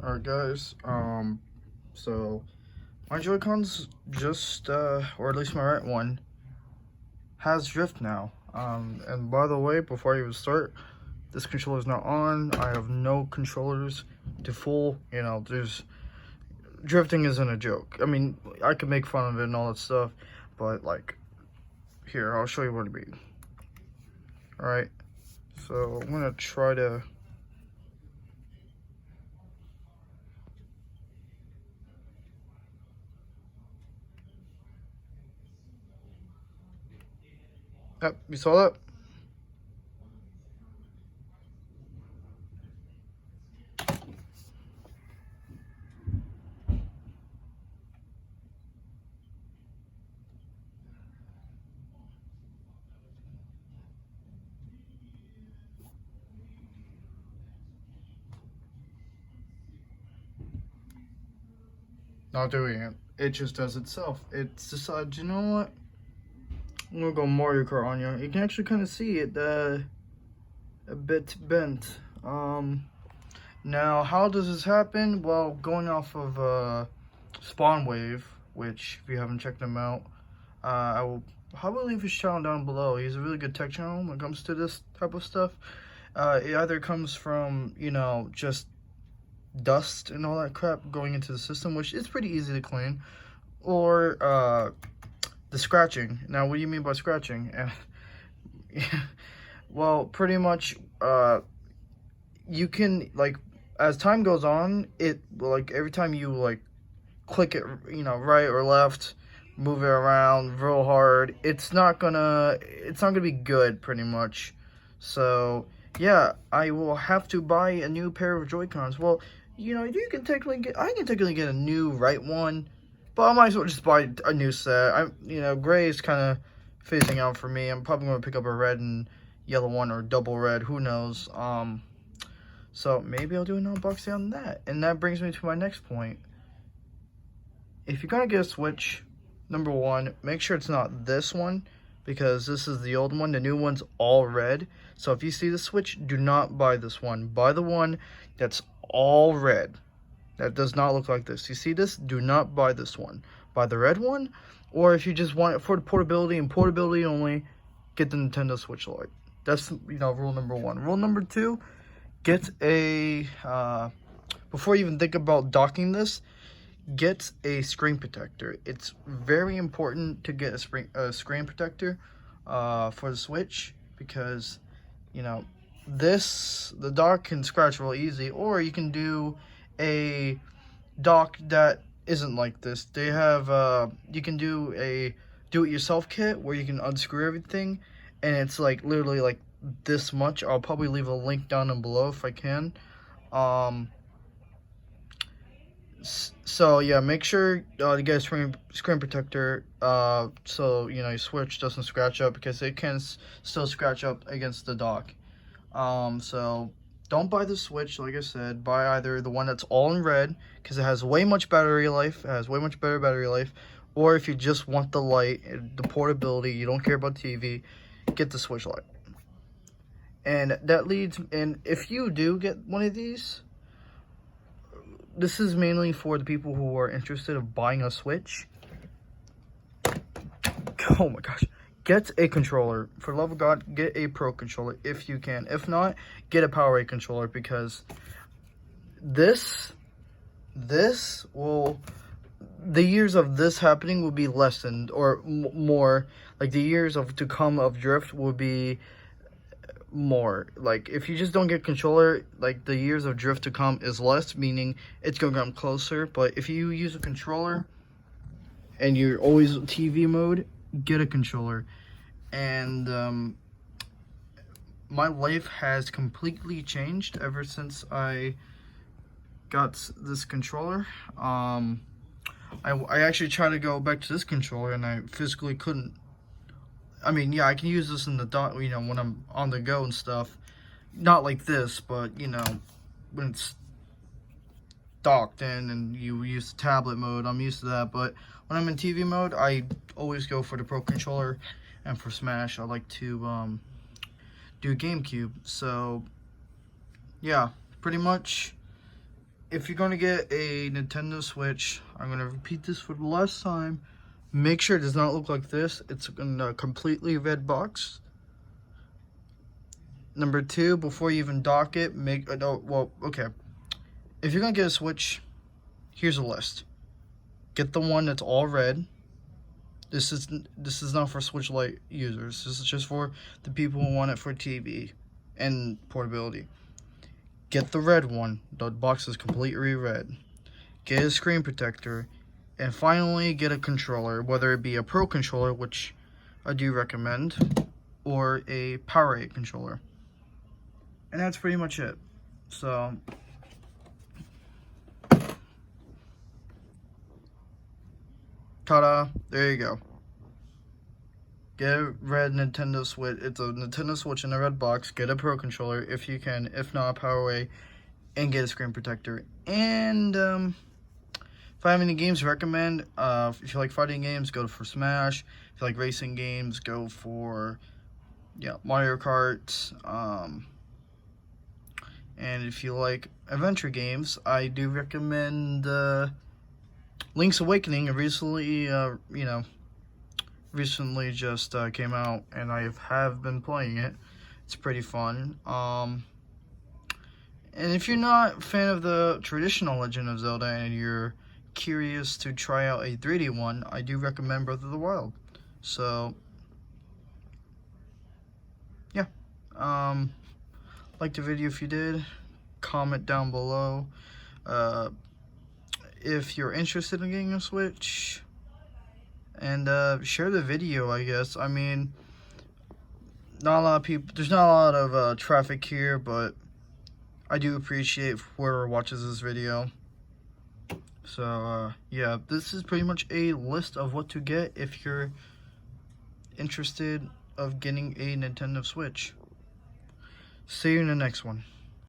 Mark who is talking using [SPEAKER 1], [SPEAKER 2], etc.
[SPEAKER 1] Alright guys, so my Joy-Cons just, or at least my right one, has drift now. And by the way, before I even start, this controller is not on. I have no controllers to full, drifting isn't a joke. I mean, I could make fun of it and all that stuff, but like, here, I'll show you what it be. Alright, so I'm gonna try to Yep, you saw that? Not doing it. It just does itself. It's decided, you know what? I'm gonna go Mario Kart on you. You can actually kind of see it a bit bent. Now how does this happen? Well, going off of Spawn Wave, which if you haven't checked him out, I will probably leave his channel down below. He's a really good tech channel when it comes to this type of stuff. It either comes from, just dust and all that crap going into the system, which is pretty easy to clean, or the scratching. Now, what do you mean by scratching? Well, pretty much, you can, like, as time goes on, it, like, every time you, like, click it, right or left, move it around real hard, it's not gonna be good, pretty much. So, yeah, I will have to buy a new pair of Joy-Cons. Well, you can technically I can technically get a new right one, but I might as well just buy a new set. Gray is kind of phasing out for me. I'm probably going to pick up a red and yellow one, or double red, who knows. So maybe I'll do an unboxing on that. And that brings me to my next point. If you're going to get a Switch, number one, make sure it's not this one, because this is the old one. The new one's all red. So if you see the Switch, do not buy this one. Buy the one that's all red. That does not look like this. You see this? Do not buy this one. Buy the red one. Or if you just want it for the portability and portability only, get the Nintendo Switch Lite. That's, rule number one. Rule number two, get a, before you even think about docking this, get a screen protector. It's very important to get a screen protector for the Switch, because, the dock can scratch real easy, or you can do a dock that isn't like this. They have, you can do a do-it-yourself kit where you can unscrew everything, and it's like literally like this much. I'll probably leave a link down below if I can. So yeah, make sure to get a screen protector, so your Switch doesn't scratch up, because it can still scratch up against the dock. So don't buy the Switch, like I said. Buy either the one that's all in red, because it has way much battery life. It has way much better battery life. Or if you just want the light, the portability, you don't care about TV, get the Switch Lite. And that leads, and if you do get one of these, this is mainly for the people who are interested in buying a Switch. Oh my gosh. Get a controller. For the love of God, get a Pro controller if you can. If not, get a PowerA controller, because this will, the years of this happening will be lessened, or more, like the years to come of drift will be more. Like, if you just don't get controller, like, the years of drift to come is less, meaning it's gonna come closer. But if you use a controller and you're always TV mode, get a controller. And my life has completely changed ever since I got this controller. I actually tried to go back to this controller, and I physically couldn't. I mean, yeah, I can use this in the dock, when I'm on the go and stuff. Not like this, but, when it's docked in and you use the tablet mode, I'm used to that. But when I'm in TV mode, I always go for the Pro controller. And for Smash, I like to do GameCube. So, yeah, pretty much if you're going to get a Nintendo Switch, I'm going to repeat this for the last time. Make sure it does not look like this. It's in a completely red box. Number 2, before you even dock it, okay. If you're going to get a Switch, here's a list. Get the one that's all red. This is not for Switch Lite users. This is just for the people who want it for TV and portability. Get the red one. The box is completely red. Get a screen protector. And finally, get a controller, whether it be a Pro controller, which I do recommend, or a Power8 controller. And that's pretty much it. So, ta-da, there you go. Get a red Nintendo Switch. It's a Nintendo Switch in a red box. Get a Pro controller if you can. If not, Power8. And get a screen protector. And if I have any games to recommend, if you like fighting games, go for Smash. If you like racing games, go for Mario Kart. And if you like adventure games, I do recommend Link's Awakening. It recently just came out, and I have been playing it. It's pretty fun. And if you're not a fan of the traditional Legend of Zelda and you're curious to try out a 3D one, I do recommend Breath of the Wild. So, yeah. Like the video if you did. Comment down below. If you're interested in getting a Switch. And share the video, I guess. I mean, not a lot of people, there's not a lot of traffic here, but I do appreciate whoever watches this video. So, yeah, this is pretty much a list of what to get if you're interested of getting a Nintendo Switch. See you in the next one.